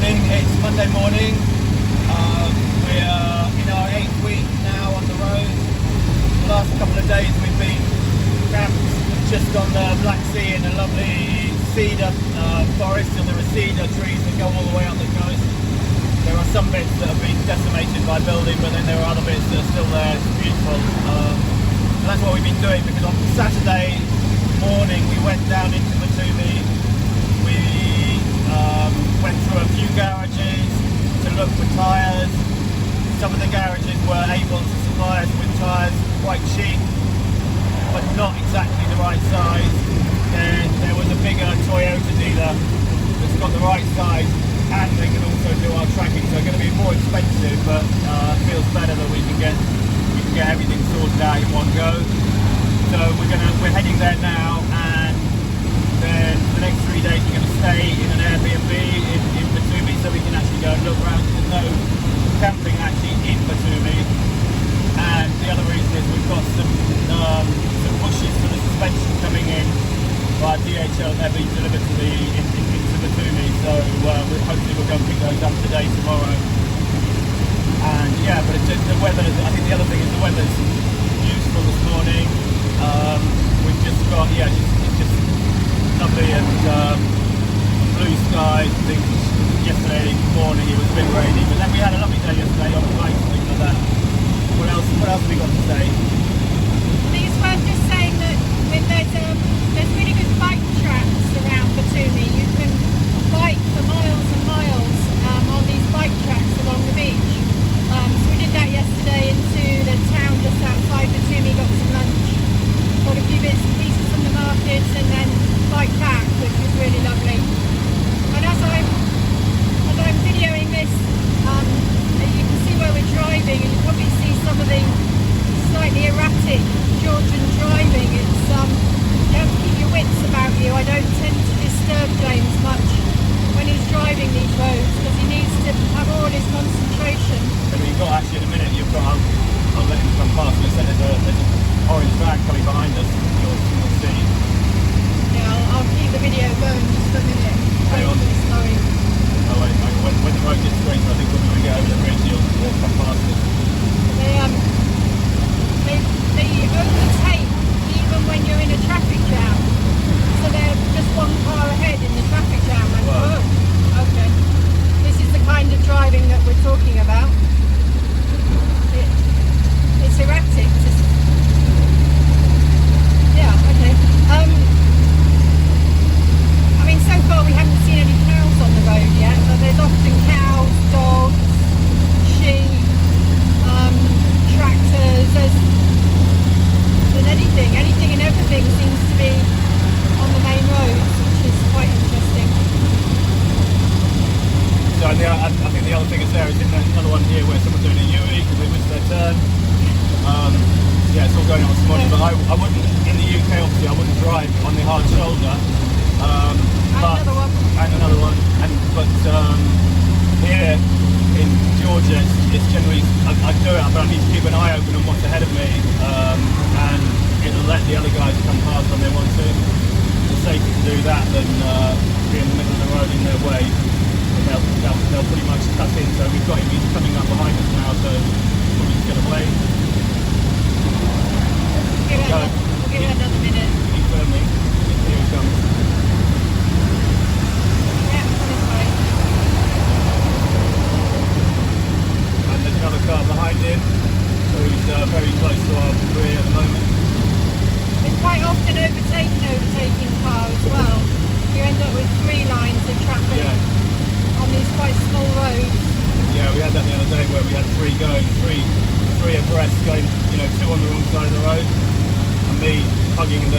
morning, it's Monday morning. We're in our 8th week now on the road. The last couple of days we've been camped just on the Black Sea in a lovely cedar forest, and there are cedar trees that go all the way up the coast. There are some bits that have been decimated by building, but then there are other bits that are still there. It's beautiful. And that's what we've been doing, because on Saturday morning we went down into Batumi. We went through a few garages to look for tyres. Some of the garages were able to supply us with tyres quite cheap, but not exactly the right size. Then there was a bigger Toyota dealer that's got the right size, and they can also do our tracking. So it's going to be more expensive, but it feels better that we can get everything sorted out in one go. So we're heading there now, and then the next 3 days we're going to stay in an Airbnb in Batumi, so we can actually go and look around. There's no camping actually in Batumi. And the other reason is we've got some bushes for the suspension coming in by DHL. They're being delivered into Batumi, so hopefully we'll go and pick those up today, tomorrow. And yeah, but the weather, I think the other thing is the weather's beautiful this morning. We've just got, it's just lovely and blue skies. I think yesterday morning it was a bit rainy, but then we had a lovely day yesterday on the bike and things like that. What else have we got to say? I think it's worth just saying that there's really good bike tracks around Batumi. You can bike for miles and miles on these bike tracks along the beach. So we did that yesterday into the town just outside Batumi, got some lunch, got a few bits and pieces from the markets, and then bike back, which was really lovely. And as I'm videoing this, you can see where we're driving, and you probably see some of the slightly erratic Georgian driving. It's you have to keep your wits about you. I don't tend to disturb James much when he's driving these roads, because he needs to have all his concentration. So you've got, actually in a minute, I'll let him come past. There's an orange van coming behind us. You'll see. Yeah, I'll keep the video going just for a minute. Hang on. Sorry. Oh, wait, when the road gets straight, I think when we get over the bridge, you'll come past us. They overtake even when you're in a traffic jam. So they're just one car ahead in the traffic jam. And wow. Oh, okay. This is the kind of driving that we're talking about. It's erratic. Yeah, okay. I mean, so far we haven't seen any cows on the road yet, but there's often cows, dogs, sheep, tractors, there's anything and everything seems to be on the main roads, which is quite interesting. So I think the other thing is there is in another one here where someone's doing a U-turn because they missed their turn. Yeah, it's all going on this morning, but I wouldn't, in the UK obviously, I wouldn't drive on the hard shoulder. And another one. But here in Georgia, it's generally, I do it, but I need to keep an eye open on what's ahead of me, and it'll let the other guys come past when they want to. It's safer to do that than be in the middle of the road in their way. They'll pretty much cut in, so we've got him, he's coming up behind us now, so we're just going to wait. We'll give it another minute. Keep filming. Here he comes. Yeah, on his way. And there's another car behind him, so he's very close to our rear at the moment. It's quite often overtaking car as well. You end up with 3 lines of traffic on these quite small roads. Yeah, we had that the other day where we had 3 going, three abreast going, 2 on the wrong side of the road, and me hugging in the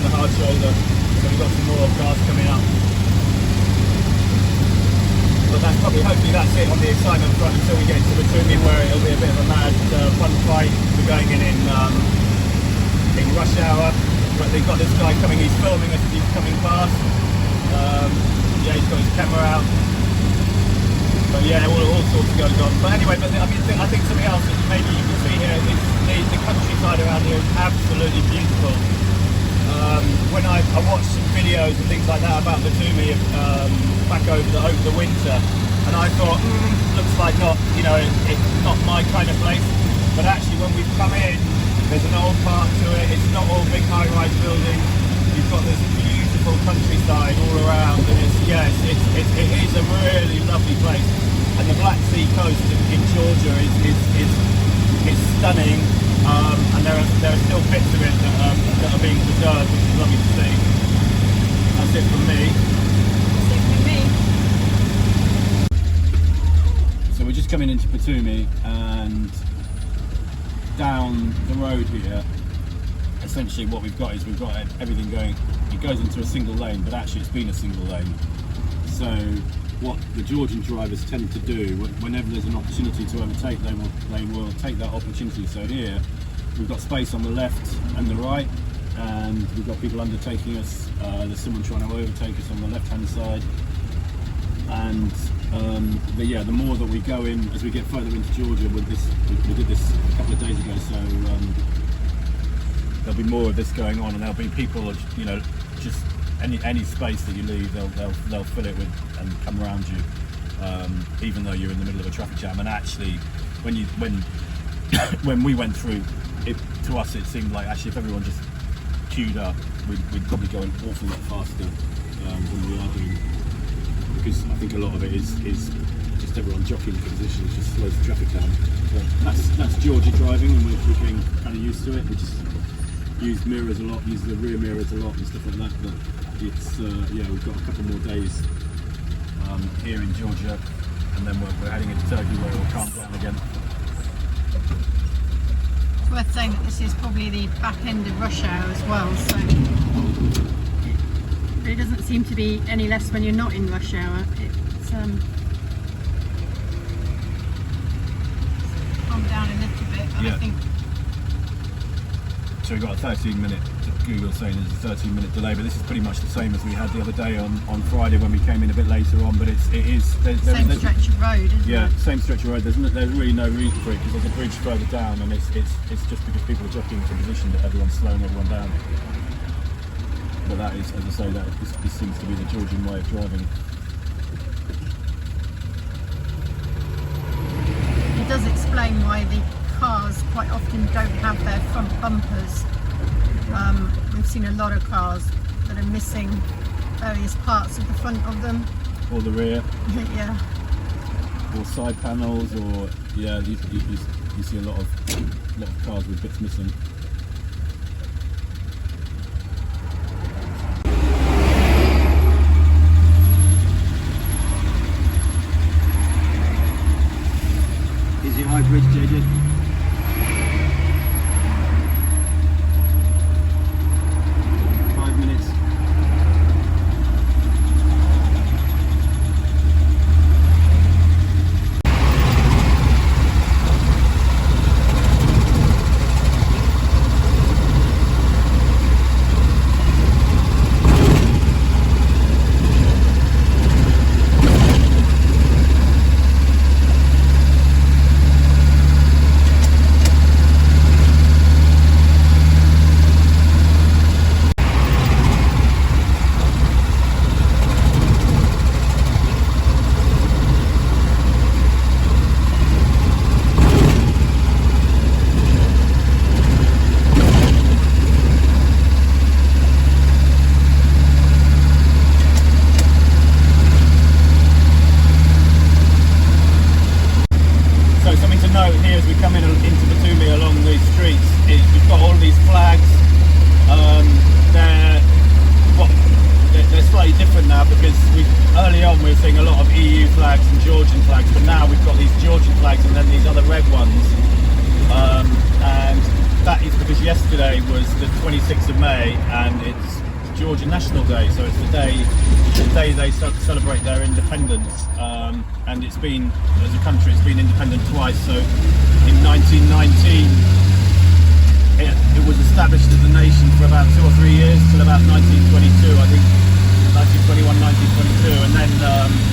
hard shoulder. So we've got some more cars coming up. But that's hopefully that's it on the excitement front until we get into Batumi, where it'll be a bit of a mad fun fight. We're going in rush hour, but they've got this guy coming, he's filming us as he's coming past. He's got his camera out. But yeah, all sorts goes on. But anyway, I think something else that maybe you can see here is the countryside around here is absolutely beautiful. when I watched some videos and things like that about Batumi back over the winter, and I thought, looks like not, you know, it's not my kind of place. But actually, when we've come in, there's an old part to it. It's not all big high-rise buildings. You've got this beautiful countryside all around, and it is a really lovely place. And the Black Sea coast in Georgia is stunning. And there are still bits of it that are being preserved, which is lovely to see. That's it from me. That's it from me. So we're just coming into Batumi, and down the road here, essentially what we've got is we've got everything going. It goes into a single lane, but actually it's been a single lane. So what the Georgian drivers tend to do, whenever there's an opportunity to overtake, they will take that opportunity. So here we've got space on the left and the right, and we've got people undertaking us. There's someone trying to overtake us on the left hand side, and the more that we go in as we get further into Georgia with this, we did this a couple of days ago, so there'll be more of this going on, and there'll be people, you know, just any space that you leave, they'll fill it with and come around you, even though you're in the middle of a traffic jam. And actually, when we went through it, to us it seemed like actually if everyone just queued up, we'd probably go an awful lot faster than we are doing, because I think a lot of it is just everyone jockeying for positions, just slows the traffic down. But that's Georgia driving, and we're getting kind of used to it. We just use mirrors a lot, use the rear mirrors a lot and stuff like that. But it's we've got a couple more days here in Georgia, and then we're heading into Turkey, where it will calm down again. It's worth saying that this is probably the back end of rush hour as well, so it doesn't seem to be any less when you're not in rush hour. It's calmed down a little bit, but I think. So we've got a 13-minute, Google saying there's a 13-minute delay, but this is pretty much the same as we had the other day on Friday when we came in a bit later on. But it is same stretch of road, isn't it? Yeah, same stretch of road. There's really no reason for it, because there's a bridge further down, and it's just because people are jockeying for position that everyone's slowing everyone down. But that is, as I say, this seems to be the Georgian way of driving. It does explain why the cars quite often don't have their front bumpers. We've seen a lot of cars that are missing various parts of the front of them. Or the rear. Yeah. Or side panels, or you see a lot of cars with bits missing. Is it high bridge, JJ? Yesterday was the 26th of May, and it's Georgia National Day, so it's the day they start to celebrate their independence. And it's been, as a country, it's been independent twice. So in 1919, it was established as a nation for about 2 or 3 years, till about 1922, I think, 1921, 1922, and then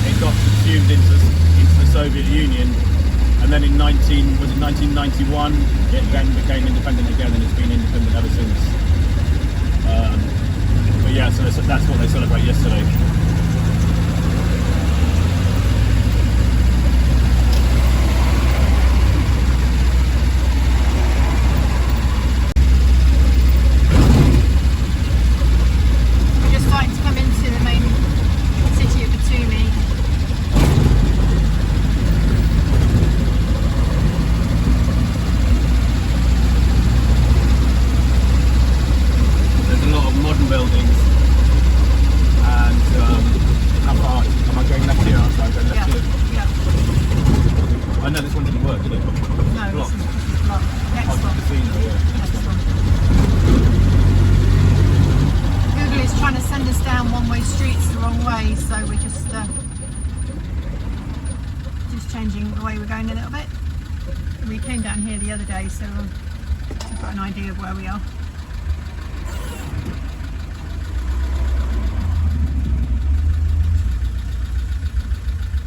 it got subsumed into the Soviet Union. And then in 1991, it then became independent again, and it's been independent ever since. But yeah, so that's what they celebrate yesterday. We're just starting to come into the main city of Batumi. There's a lot of modern buildings, and how far am I going left here? I'm going left here. Yeah. I know this one didn't work, did it? No, Blocked. this is blocked. Next one. Casino, yeah. Next one. Google is trying to send us down one-way streets the wrong way, so we're just changing the way we're going a little bit. We came down here the other day, so we've got an idea of where we are.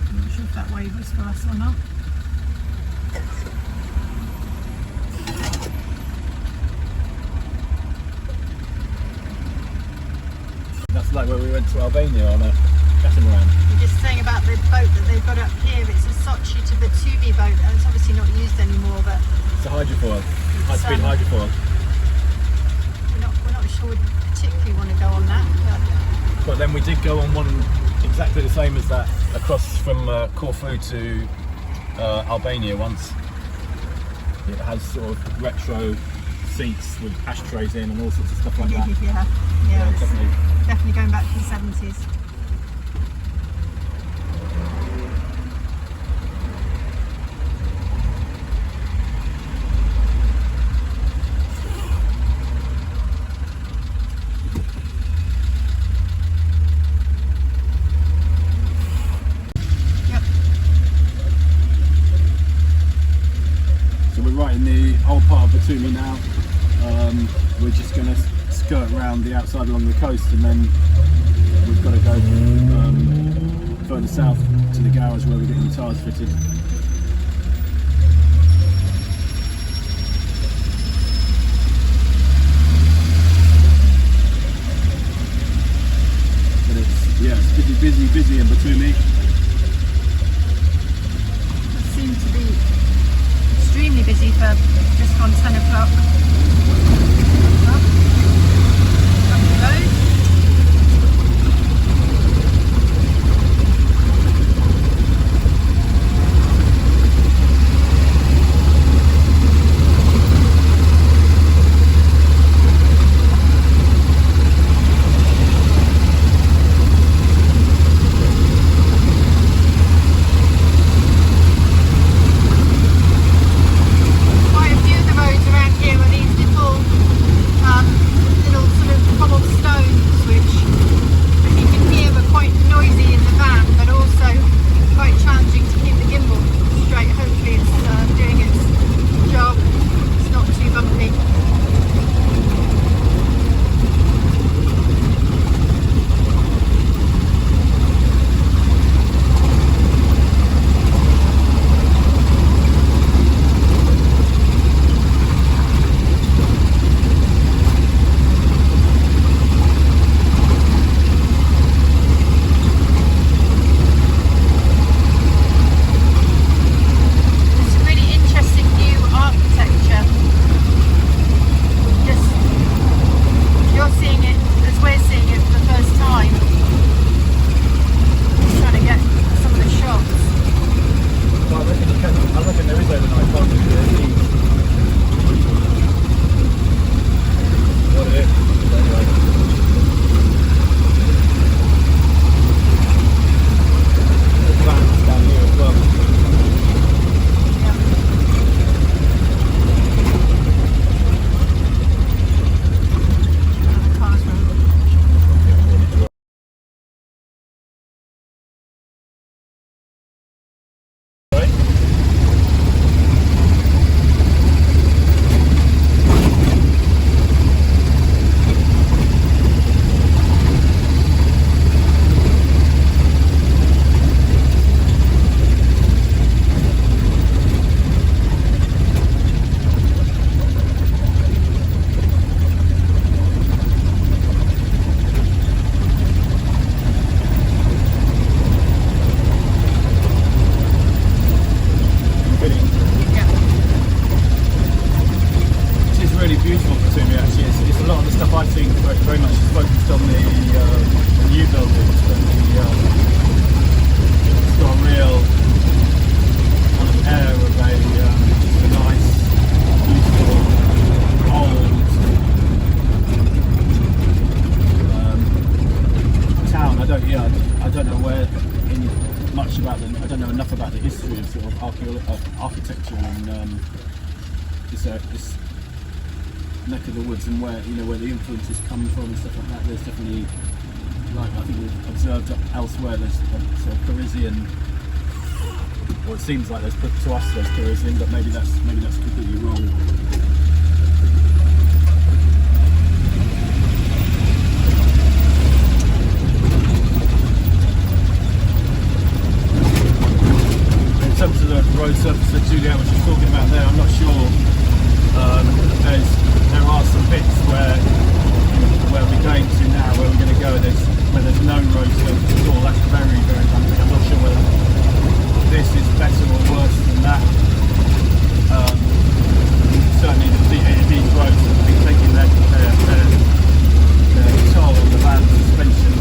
I'm not sure if that wave was for us or not. That's like where we went to Albania on a catamaran. You're just saying about the boat that they've got up here. It's a Sochi to Batumi boat, and it's obviously not used anymore, but It's a hydrofoil, high-speed hydrofoil. we're not sure we particularly want to go on that. But then we did go on one exactly the same as that across from Corfu to Albania once. It has sort of retro seats with ashtrays in and all sorts of stuff like that. Yeah, it's definitely. definitely going back to the 70s. So we're right in the old part of Batumi now. We're just going to skirt around the outside along the coast, and then we've got to go further south to the garage where we're getting the tyres fitted. But it's busy in Batumi. It seemed to be extremely busy for just gone 10 o'clock. Up the road. much about I don't know enough about the history of sort of architecture and this neck of the woods and where the influences come from and stuff like that. There's definitely, like I think we've observed elsewhere, there's a sort of Parisian, or it seems like to us there's Parisian, but maybe that's completely wrong. In terms of the road surface that Juliet was just talking about there, I'm not sure. There are some bits where we're going to now, where we're going to go, where there's no road surface at all. That's very, very handy. I'm not sure whether this is better or worse than that. Certainly these roads have been taking their toll on the van suspension.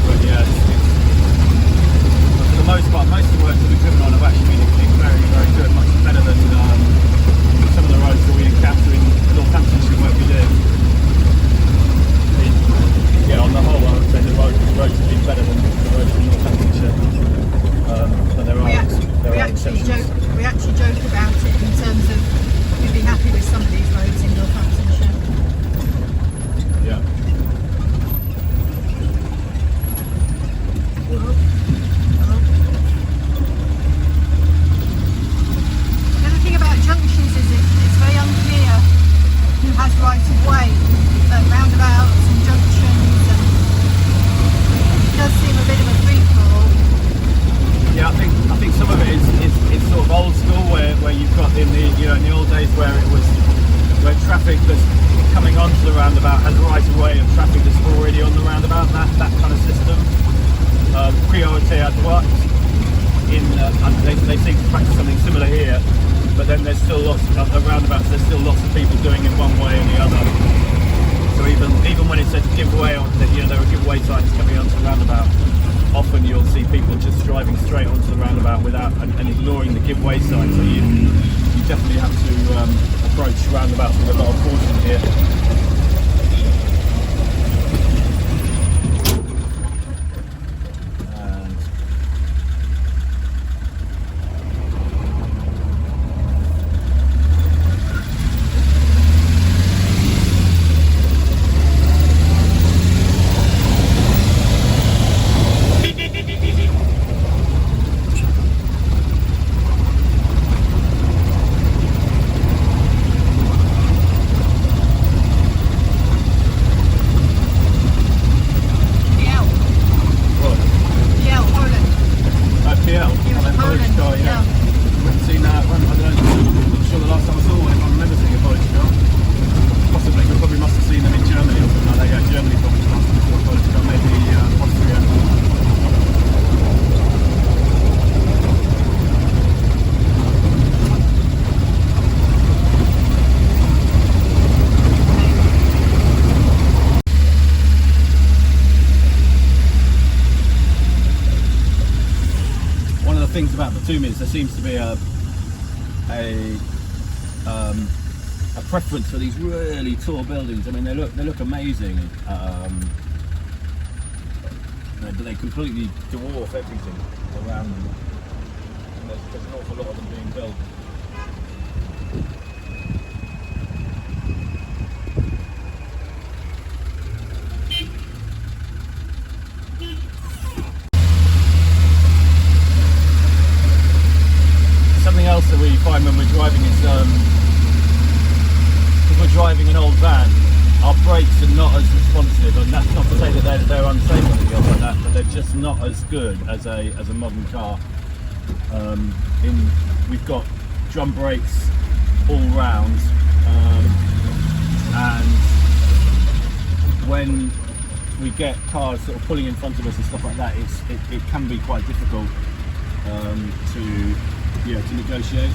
But yeah, for the most part, most of the roads that we've driven on have actually been very, very good, much better than some of the roads that we encounter in Northamptonshire where we live. Yeah, on the whole, I would say the roads have been better than the roads in Northamptonshire. But we actually joke about it in terms of we'd be happy with some of these roads in Northamptonshire. Yeah. The other thing about junctions is it's very unclear who has right of way at roundabouts and junctions, and it does seem a bit of a free-for-all. Yeah, I think some of it is sort of old school where you've got in the old days where traffic that's coming onto the roundabout has a right of way of traffic that's already on the roundabout, that kind of system. Priorité à droite they seem to practice something similar here, but then there's still lots of roundabouts, there's still lots of people doing it one way and the other. So even when it says give way, there are give way signs coming onto the roundabout, often you'll see people just driving straight onto the roundabout without and ignoring the give way sign. So you definitely have to approach roundabouts with a lot of caution here. Things about Batumi is there seems to be a preference for these really tall buildings. I mean, they look amazing, but they completely dwarf everything around them. And there's an awful lot of them being built. Else that we find when we're driving is if we're driving an old van, our brakes are not as responsive, and that's not to say that they're unsafe or anything else like that, but they're just not as good as a modern car. We've got drum brakes all round, and when we get cars sort of pulling in front of us and stuff like that, it can be quite difficult to negotiate.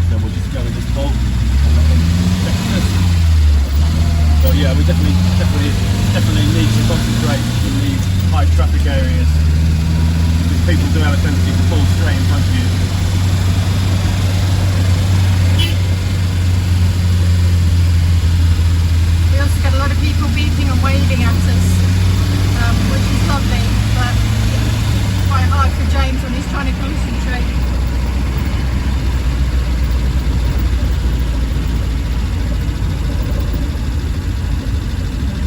So we'll just go with this bolt and let them check this. So yeah, we definitely need to concentrate in these high traffic areas because people do have a tendency to pull straight in front of you. waving at us, which is lovely, but quite hard for James when he's trying to concentrate.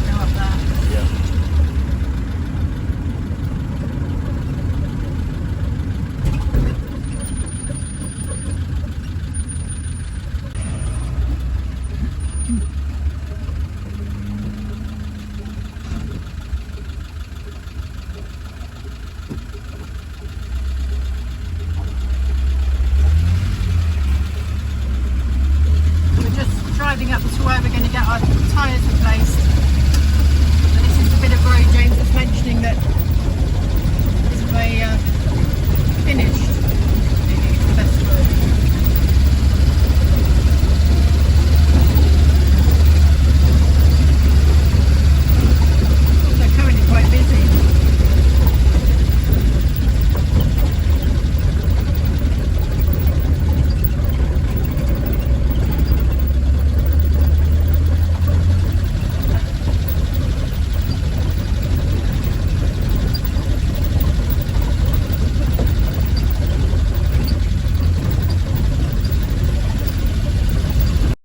Go up there. Yeah. Driving up to where we're going to get our tyres replaced. And this is the bit of road James was mentioning that isn't very finished, maybe it's the best word.